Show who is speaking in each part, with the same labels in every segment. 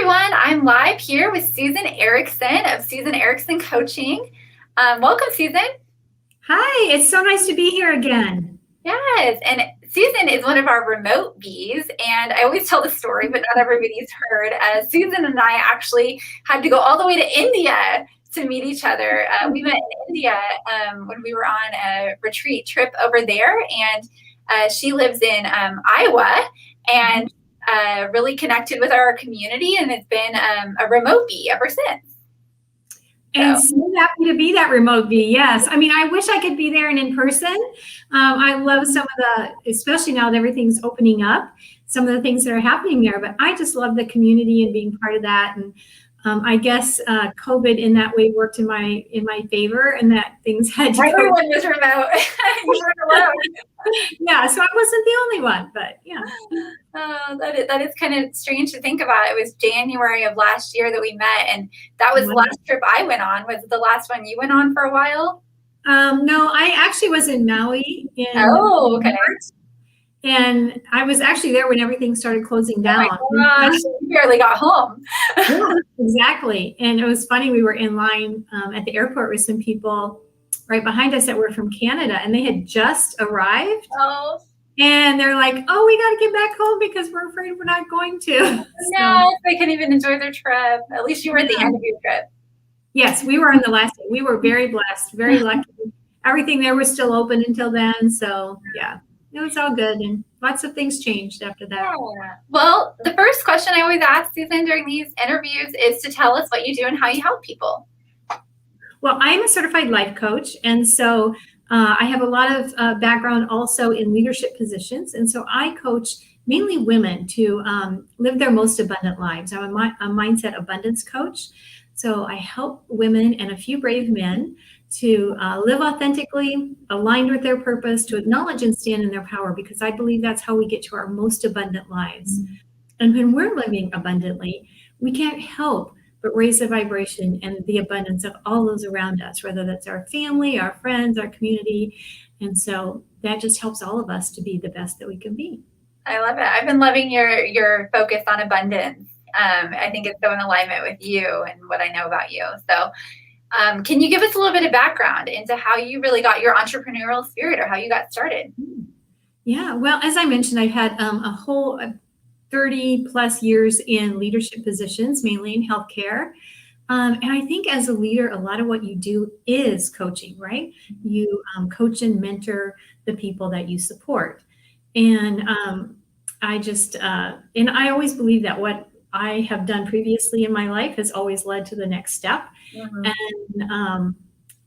Speaker 1: everyone. I'm live here with Susan Erickson of Susan Erickson Coaching. Welcome, Susan.
Speaker 2: Hi, it's so nice to be here again.
Speaker 1: Yes, and Susan is one of our remote bees, and I always tell the story, but not everybody's heard. Susan and I actually had to go all the way to India to meet each other. We met in India when we were on a retreat trip over there, and she lives in Iowa, and really connected with our community, and it's been a remote bee ever since.
Speaker 2: And so happy to be that remote bee. Yes. I mean, I wish I could be there and in person. I love some of the, especially now that everything's opening up, some of the things that are happening there, but I just love the community and being part of that. And I guess COVID in that way worked in my favor, and that things had to
Speaker 1: Everyone was remote. You weren't alone.
Speaker 2: Yeah, so I wasn't the only one, but yeah.
Speaker 1: That is kind of strange to think about. It was January of last year that we met, and that was the last trip I went on. Was it the last one you went on for a while?
Speaker 2: No, I actually was in Maui in
Speaker 1: okay.
Speaker 2: March, and I was actually there when everything started closing down.
Speaker 1: Oh my gosh, you barely got home.
Speaker 2: Yeah, exactly. And it was funny, we were in line at the airport with some people right behind us that were from Canada, and they had just arrived.
Speaker 1: Oh.
Speaker 2: And they're like, oh, we got to get back home because we're afraid we're not going to.
Speaker 1: No, they couldn't even enjoy their trip. At least you were at the end of your trip.
Speaker 2: Yes, we were on the last day. We were very blessed, very lucky. Everything there was still open until then. So yeah, it was all good. And lots of things changed after that.
Speaker 1: Yeah. Well, the first question I always ask Susan during these interviews is to tell us what you do and how you help people.
Speaker 2: Well, I'm a certified life coach. And so I have a lot of background also in leadership positions. And so I coach mainly women to live their most abundant lives. I'm a mindset abundance coach. So I help women and a few brave men to live authentically, aligned with their purpose, to acknowledge and stand in their power, because I believe that's how we get to our most abundant lives. Mm-hmm. And when we're living abundantly, we can't help but raise the vibration and the abundance of all those around us, whether that's our family, our friends, our community. And so that just helps all of us to be the best that we can be.
Speaker 1: I love it. I've been loving your focus on abundance. I think it's so in alignment with you and what I know about you. So can you give us a little bit of background into how you really got your entrepreneurial spirit, or how you got started?
Speaker 2: Yeah, well, as I mentioned, I've had a whole 30 plus years in leadership positions, mainly in healthcare. And I think as a leader, a lot of what you do is coaching, right? You coach and mentor the people that you support. And and I always believe that what I have done previously in my life has always led to the next step. Mm-hmm. And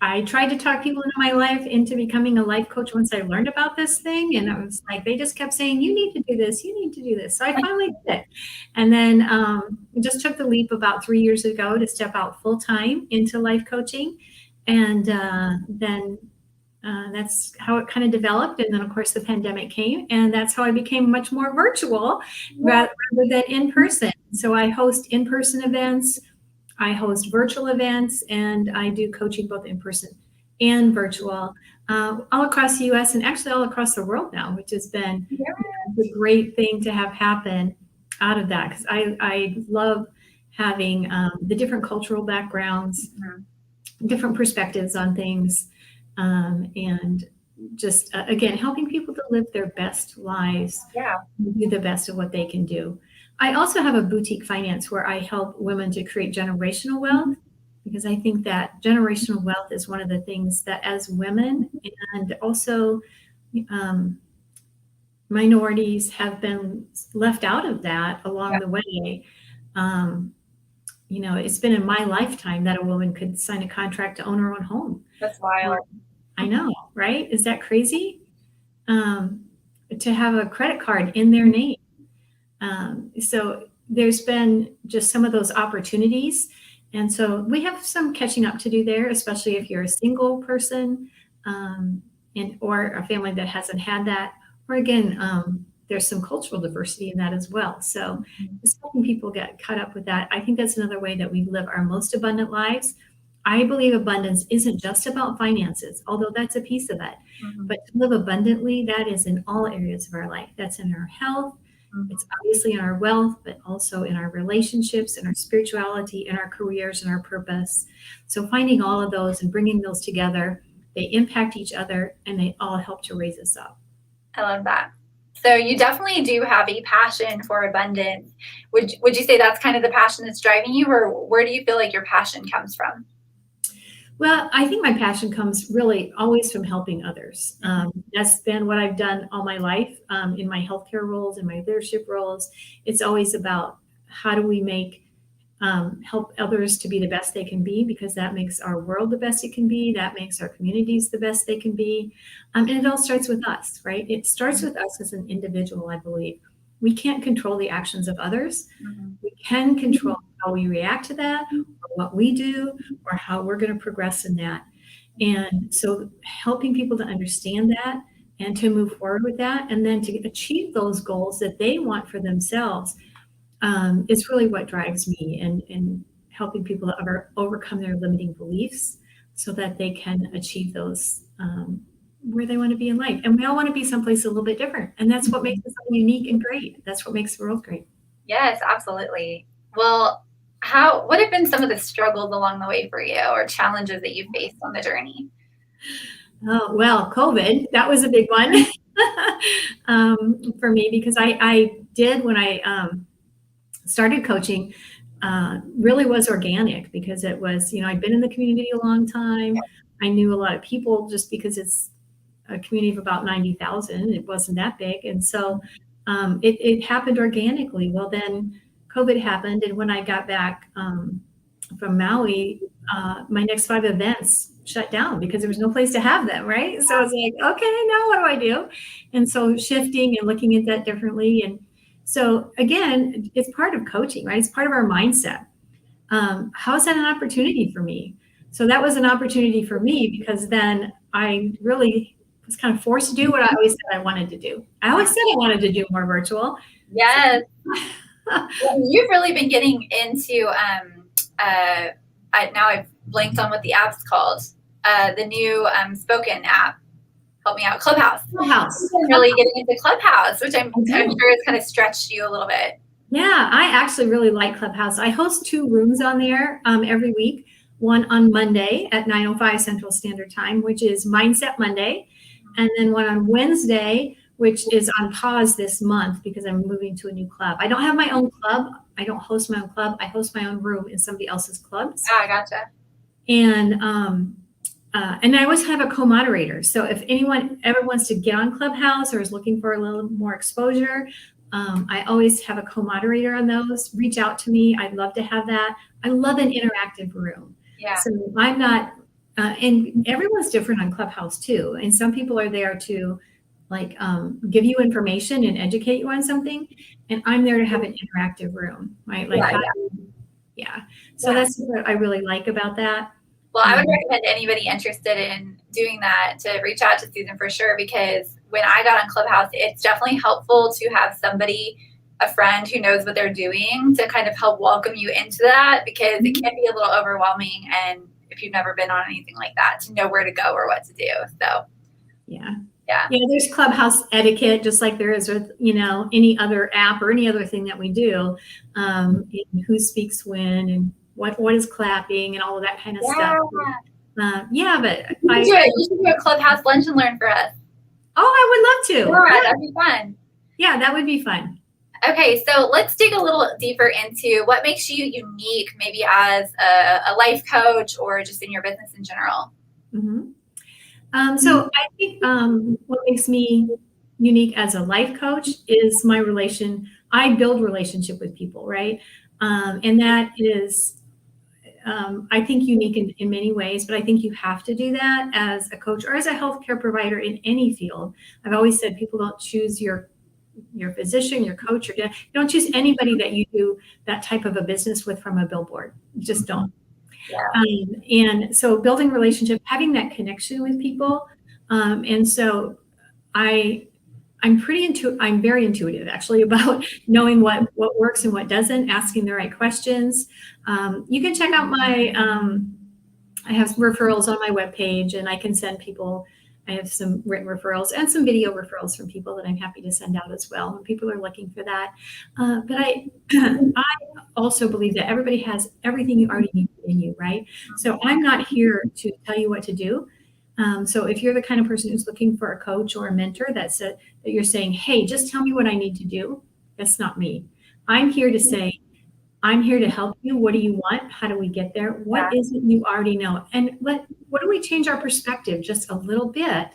Speaker 2: I tried to talk people into my life into becoming a life coach once I learned about this thing. And I was like, they just kept saying, you need to do this, you need to do this. So I finally did it. And then just took the leap about 3 years ago to step out full time into life coaching. And then that's how it kind of developed. And then of course the pandemic came, and that's how I became much more virtual rather than in person. So I host in-person events, I host virtual events, and I do coaching both in person and virtual all across the U.S. and actually all across the world now, which has been a great thing to have happen out of that, because I love having the different cultural backgrounds, different perspectives on things, and just, again, helping people to live their best lives, do the best of what they can do. I also have a boutique finance where I help women to create generational wealth, because I think that generational wealth is one of the things that as women and also minorities have been left out of that along the way. It's been in my lifetime that a woman could sign a contract to own her own home.
Speaker 1: That's wild.
Speaker 2: I know, right? Is that crazy? To have a credit card in their name. So there's been just some of those opportunities. And so we have some catching up to do there, especially if you're a single person or a family that hasn't had that. Or again, there's some cultural diversity in that as well. So just helping people get caught up with that. I think that's another way that we live our most abundant lives. I believe abundance isn't just about finances, although that's a piece of it. But to live abundantly, that is in all areas of our life. That's in our health, It's obviously in our wealth, but also in our relationships, in our spirituality, in our careers, and our purpose. So finding all of those and bringing those together, they impact each other and they all help to raise us up.
Speaker 1: I love that. So you definitely do have a passion for abundance. Would you say that's kind of the passion that's driving you, or where do you feel like your passion comes from?
Speaker 2: Well, I think my passion comes really always from helping others. That's been what I've done all my life in my healthcare roles, in my leadership roles. It's always about how do we make help others to be the best they can be, because that makes our world the best it can be. That makes our communities the best they can be. And it all starts with us, right? It starts with us as an individual, I believe. We can't control the actions of others. We can control how we react to that, or what we do, or how we're going to progress in that. And so helping people to understand that and to move forward with that, and then to achieve those goals that they want for themselves, is really what drives me, and helping people to overcome their limiting beliefs so that they can achieve those where they want to be in life. And we all want to be someplace a little bit different. And that's what makes us all unique and great. That's what makes the world great.
Speaker 1: Yes, absolutely. Well, what have been some of the struggles along the way for you, or challenges that you faced on the journey?
Speaker 2: Oh, well, COVID, that was a big one for me, because I did, when I started coaching, really was organic, because it was, I'd been in the community a long time. I knew a lot of people just because it's a community of about 90,000. It wasn't that big. And so it happened organically. Well, then COVID happened. And when I got back from Maui, my next 5 events shut down because there was no place to have them, right? So I was like, okay, now what do I do? And so shifting and looking at that differently. And so again, it's part of coaching, right? It's part of our mindset. How is that an opportunity for me? So that was an opportunity for me, because then I really was kind of forced to do what I always said I wanted to do. I always said I wanted to do more virtual.
Speaker 1: Yes. You've really been getting into, now I've blanked on what the app's called, the new spoken app. Help me out. Clubhouse. Really getting into Clubhouse, which I'm sure has kind of stretched you a little bit.
Speaker 2: Yeah, I actually really like Clubhouse. I host 2 rooms on there every week. One on Monday at 9:05 Central Standard Time, which is Mindset Monday. And then one on Wednesday, which is on pause this month because I'm moving to a new club. I don't have my own club. I don't host my own club. I host my own room in somebody else's clubs.
Speaker 1: Ah, gotcha.
Speaker 2: And I always have a co-moderator. So if anyone ever wants to get on Clubhouse or is looking for a little more exposure, I always have a co-moderator on those. Reach out to me. I'd love to have that. I love an interactive room.
Speaker 1: Yeah.
Speaker 2: So I'm not, and everyone's different on Clubhouse too. And some people are there to give you information and educate you on something. And I'm there to have an interactive room, right? So that's what I really like about that.
Speaker 1: Well, I would recommend anybody interested in doing that to reach out to Susan for sure, because when I got on Clubhouse, it's definitely helpful to have somebody, a friend who knows what they're doing, to kind of help welcome you into that, because it can be a little overwhelming. And if you've never been on anything like that, to know where to go or what to do. So,
Speaker 2: yeah, there's Clubhouse etiquette, just like there is with, any other app or any other thing that we do, who speaks when and what is clapping and all of that kind of stuff. But
Speaker 1: you should do a Clubhouse lunch and learn for us.
Speaker 2: Oh, I would love to.
Speaker 1: Yeah, that'd be fun.
Speaker 2: Yeah, that would be fun.
Speaker 1: Okay, so let's dig a little deeper into what makes you unique, maybe as a life coach or just in your business in general.
Speaker 2: So I think what makes me unique as a life coach is my I build relationship with people, right? And that is, I think, unique in many ways, but I think you have to do that as a coach or as a healthcare provider in any field. I've always said people don't choose your physician, your coach, you don't choose anybody that you do that type of a business with from a billboard. You just don't. Yeah. And so building relationship, having that connection with people. And so I'm very intuitive actually about knowing what works and what doesn't, asking the right questions. You can check out I have referrals on my webpage, and I can send people I have some written referrals and some video referrals from people that I'm happy to send out as well when people are looking for that. But I also believe that everybody has everything you already need in you, right? So I'm not here to tell you what to do. So if you're the kind of person who's looking for a coach or a mentor that you're saying, hey, just tell me what I need to do, that's not me. I'm here to say, I'm here to help you. What do you want? How do we get there? What is it you already know? And what do we change our perspective just a little bit?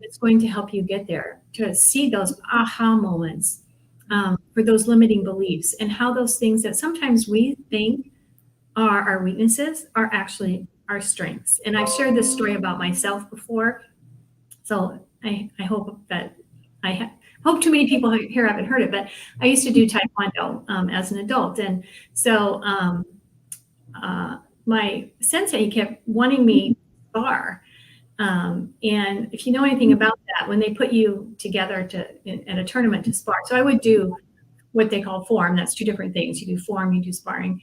Speaker 2: It's going to help you get there, to see those aha moments for those limiting beliefs, and how those things that sometimes we think are our weaknesses are actually our strengths. And I've shared this story about myself before. So I hope that hope too many people here haven't heard it, but I used to do Taekwondo as an adult. And so my sensei kept wanting me to spar. And if you know anything about that, when they put you together at a tournament to spar, so I would do what they call form. That's two different things. You do form, you do sparring.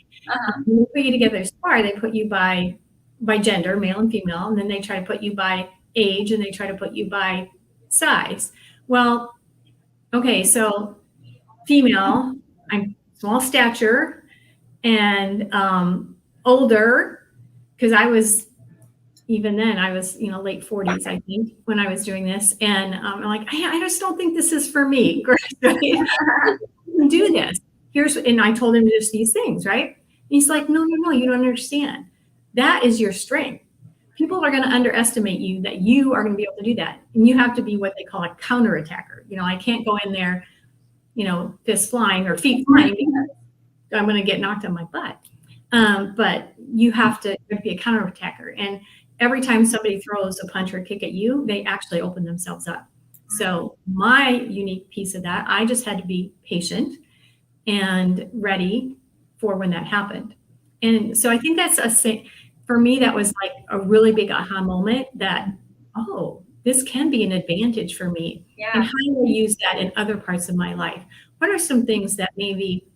Speaker 2: When they put you together to spar, they put you by gender, male and female, and then they try to put you by age, and they try to put you by size. Well, okay, so female, I'm small stature and older, because I was, even then, I was, late 40s, I think, when I was doing this. And I'm like, I just don't think this is for me. Do this. And I told him just these things, right? And he's like, no, you don't understand. That is your strength. People are going to underestimate you, that you are going to be able to do that. And you have to be what they call a counterattacker. I can't go in there, fist flying or feet flying, because I'm going to get knocked on my butt. But you have to be a counterattacker. And every time somebody throws a punch or a kick at you, they actually open themselves up. So my unique piece of that, I just had to be patient and ready for when that happened. And so I think that's for me, that was like a really big aha moment, that, oh, this can be an advantage for me. Yeah. And how do I use that in other parts of my life? What are some things that maybe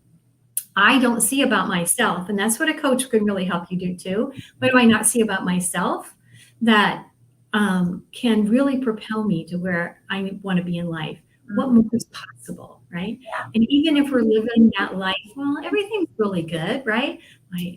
Speaker 2: I don't see about myself? And that's what a coach can really help you do too. What do I not see about myself that can really propel me to where I want to be in life? What more is possible, right? Yeah. And even if we're living that life, well, everything's really good, right?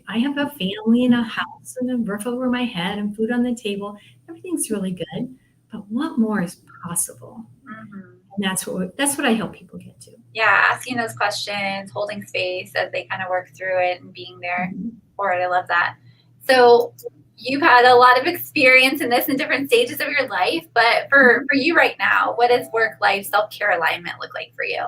Speaker 2: I have a family and a house and a roof over my head and food on the table. Everything's really good. But what more is possible? And that's what I help people get to.
Speaker 1: Yeah, asking those questions, holding space as they kind of work through it, and being there for it. I love that. So you've had a lot of experience in this in different stages of your life, but for you right now, what does work-life self-care alignment look like for you?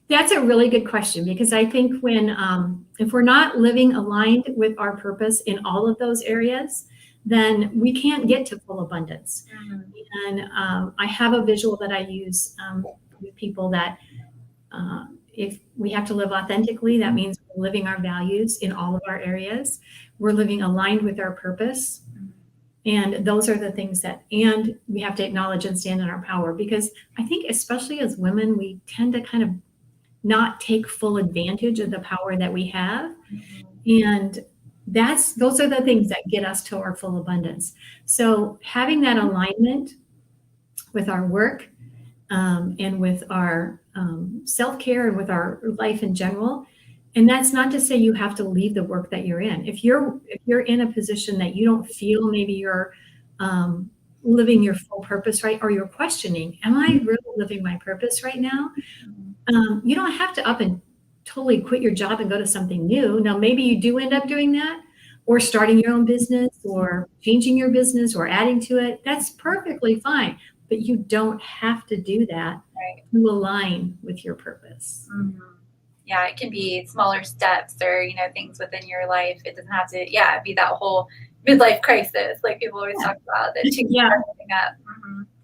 Speaker 2: That's a really good question, because I think if we're not living aligned with our purpose in all of those areas, then we can't get to full abundance. And I have a visual that I use with people that if we have to live authentically, that means we're living our values in all of our areas. We're living aligned with our purpose. And those are the things and we have to acknowledge and stand in our power, because I think especially as women, we tend to kind of not take full advantage of the power that we have. And those are the things that get us to our full abundance. So having that alignment with our work and with our self-care and with our life in general. And that's not to say you have to leave the work that you're in. If you're in a position that you don't feel maybe you're living your full purpose, right? Or you're questioning, am I really living my purpose right now? You don't have to up and totally quit your job and go to something new. Now, maybe you do end up doing that, or starting your own business, or changing your business, or adding to it. That's perfectly fine. But you don't have to do that to align with your purpose.
Speaker 1: Yeah, it can be smaller steps, or things within your life. It doesn't have to, be that whole midlife crisis like people always talk about, that changes everything up.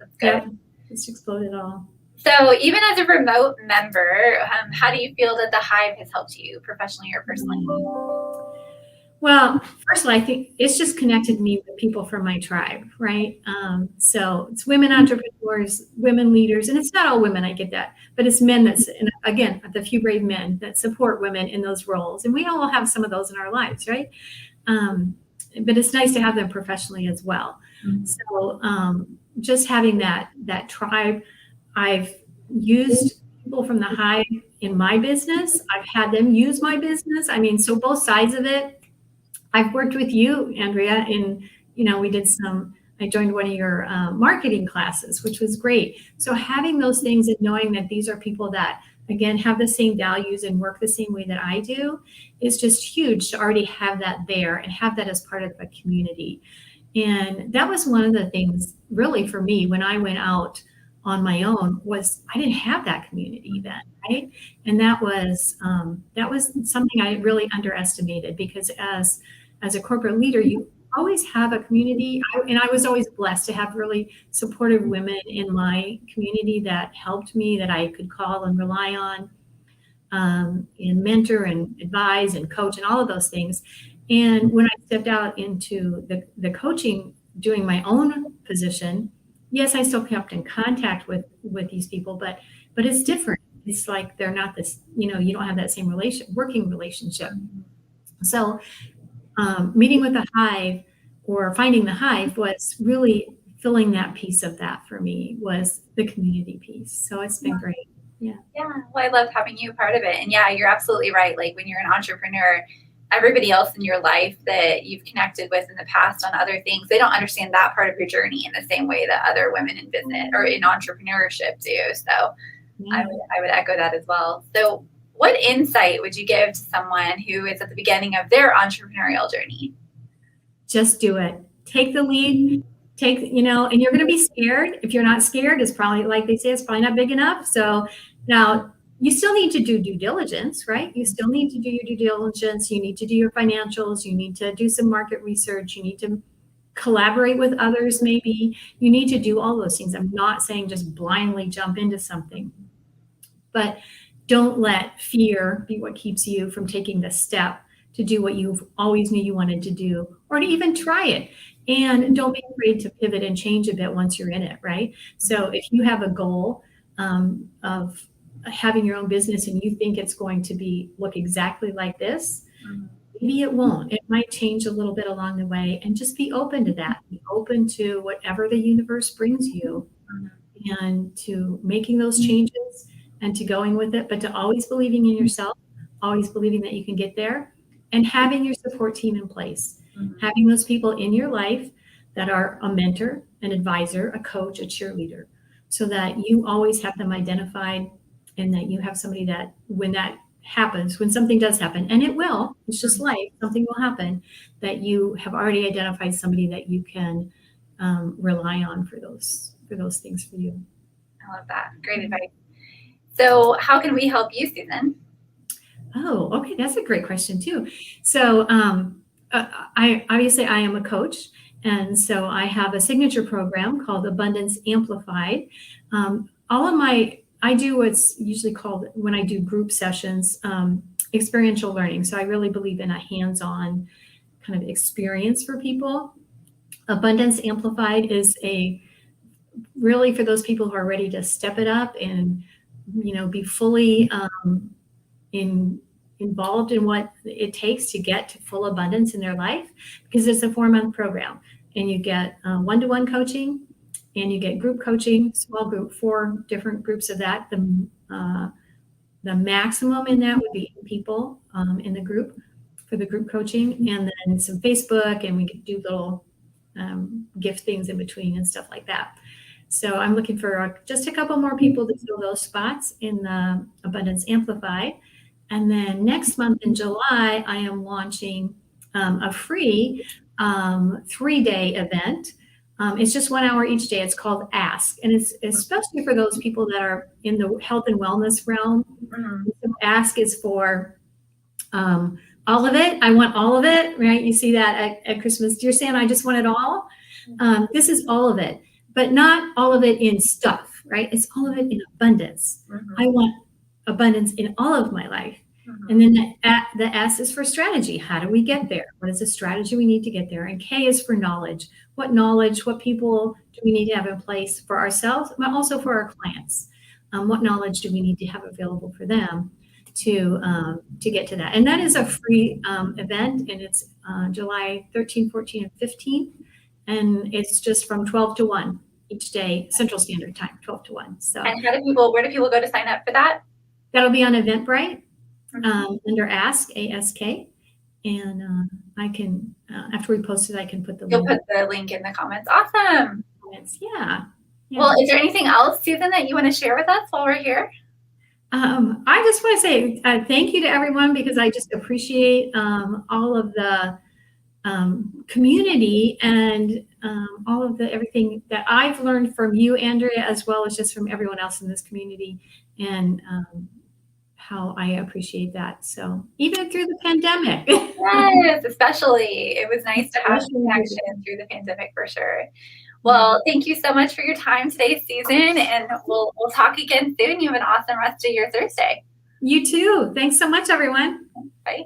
Speaker 1: That's good.
Speaker 2: Yeah, just explode it all.
Speaker 1: So even as a remote member, how do you feel that the Hive has helped you professionally or personally?
Speaker 2: Well, first of all, I think it's just connected me with people from my tribe, right? So it's women entrepreneurs, women leaders, and it's not all women, I get that, but it's men and again, the few brave men that support women in those roles. And we all have some of those in our lives, right? But it's nice to have them professionally as well. So just having that tribe, I've used people from the Hive in my business. I've had them use my business. I mean, so both sides of it. I've worked with you, Andrea, in, we did I joined one of your marketing classes, which was great. So having those things and knowing that these are people that, again, have the same values and work the same way that I do is just huge to already have that there and have that as part of a community. And that was one of the things really for me when I went out on my own was I didn't have that community then, right? And that was something I really underestimated because as a corporate leader, you always have a community. And I was always blessed to have really supportive women in my community that helped me, that I could call and rely on, and mentor and advise and coach and all of those things. And when I stepped out into the coaching, doing my own position, yes, I still kept in contact with these people, but it's different. It's like they're not this, you don't have that same working relationship. So meeting with the Hive or finding the Hive was really filling that piece of that for me, was the community piece. So it's been great. Yeah.
Speaker 1: Yeah. Well, I love having you a part of it. And yeah, you're absolutely right. Like when you're an entrepreneur, everybody else in your life that you've connected with in the past on other things, they don't understand that part of your journey in the same way that other women in business or in entrepreneurship do. So I would echo that as well. So what insight would you give to someone who is at the beginning of their entrepreneurial journey?
Speaker 2: Just do it. Take the lead. And you're going to be scared. If you're not scared, it's probably, like they say, it's probably not big enough. So now you still need to do due diligence, right? You still need to do your due diligence. You need to do your financials. You need to do some market research. You need to collaborate with others. Maybe you need to do all those things. I'm not saying just blindly jump into something, but don't let fear be what keeps you from taking the step to do what you've always knew you wanted to do, or to even try it. And don't be afraid to pivot and change a bit once you're in it, right? So if you have a goal of having your own business and you think it's going to look exactly like this, maybe it won't. It might change a little bit along the way, and just be open to that. Be open to whatever the universe brings you, and to making those changes and to going with it, but to always believing in yourself, always believing that you can get there, and having your support team in place. Having those people in your life that are a mentor, an advisor, a coach, a cheerleader, so that you always have them identified, and that you have somebody that when that happens, when something does happen, and it will, it's just life, something will happen, that you have already identified somebody that you can rely on for those things for you.
Speaker 1: I love that. Great advice. So how can we help you, Susan?
Speaker 2: Oh, okay. That's a great question too. So I am a coach. And so I have a signature program called Abundance Amplified. I do what's usually called, when I do group sessions, experiential learning. So I really believe in a hands-on kind of experience for people. Abundance Amplified is really for those people who are ready to step it up and, be fully involved in what it takes to get to full abundance in their life, because it's a 4-month program, and you get one-to-one coaching, and you get group coaching, small group, 4 different groups of that. The maximum in that would be 8 people in the group for the group coaching, and then some Facebook, and we could do little gift things in between and stuff like that. So I'm looking for just a couple more people to fill those spots in the Abundance Amplified. And then next month in July, I am launching a free 3-day event. It's just 1 hour each day. It's called Ask. And it's especially for those people that are in the health and wellness realm. So Ask is for all of it. I want all of it, right? You see that at Christmas. Dear Santa, I just want it all. This is all of it, but not all of it in stuff, right? It's all of it in abundance. I want abundance in all of my life. And then the S is for strategy. How do we get there? What is the strategy we need to get there? And K is for knowledge. What knowledge, what people do we need to have in place for ourselves, but also for our clients? What knowledge do we need to have available for them to get to that? And that is a free event, and it's July 13th, 14th, and 15th. and it's just from 12 to 1 each day, Central Standard Time, 12 to 1. So,
Speaker 1: and where do people go to sign up for that?
Speaker 2: That'll be on Eventbrite under Ask, A-S-K. And I can, after we post it, I can put the
Speaker 1: You'll
Speaker 2: link.
Speaker 1: put the link in the comments. Awesome.
Speaker 2: Yeah.
Speaker 1: Well, is there anything else, Susan, that you want to share with us while we're here?
Speaker 2: I just want to say thank you to everyone, because I just appreciate all of the community and all of everything that I've learned from you, Andrea, as well as just from everyone else in this community, and how I appreciate that. So even through the pandemic.
Speaker 1: Yes, especially. It was nice to have connection through the pandemic for sure. Well, thank you so much for your time today, Susan, and we'll talk again soon. You have an awesome rest of your Thursday.
Speaker 2: You too. Thanks so much, everyone.
Speaker 1: Bye.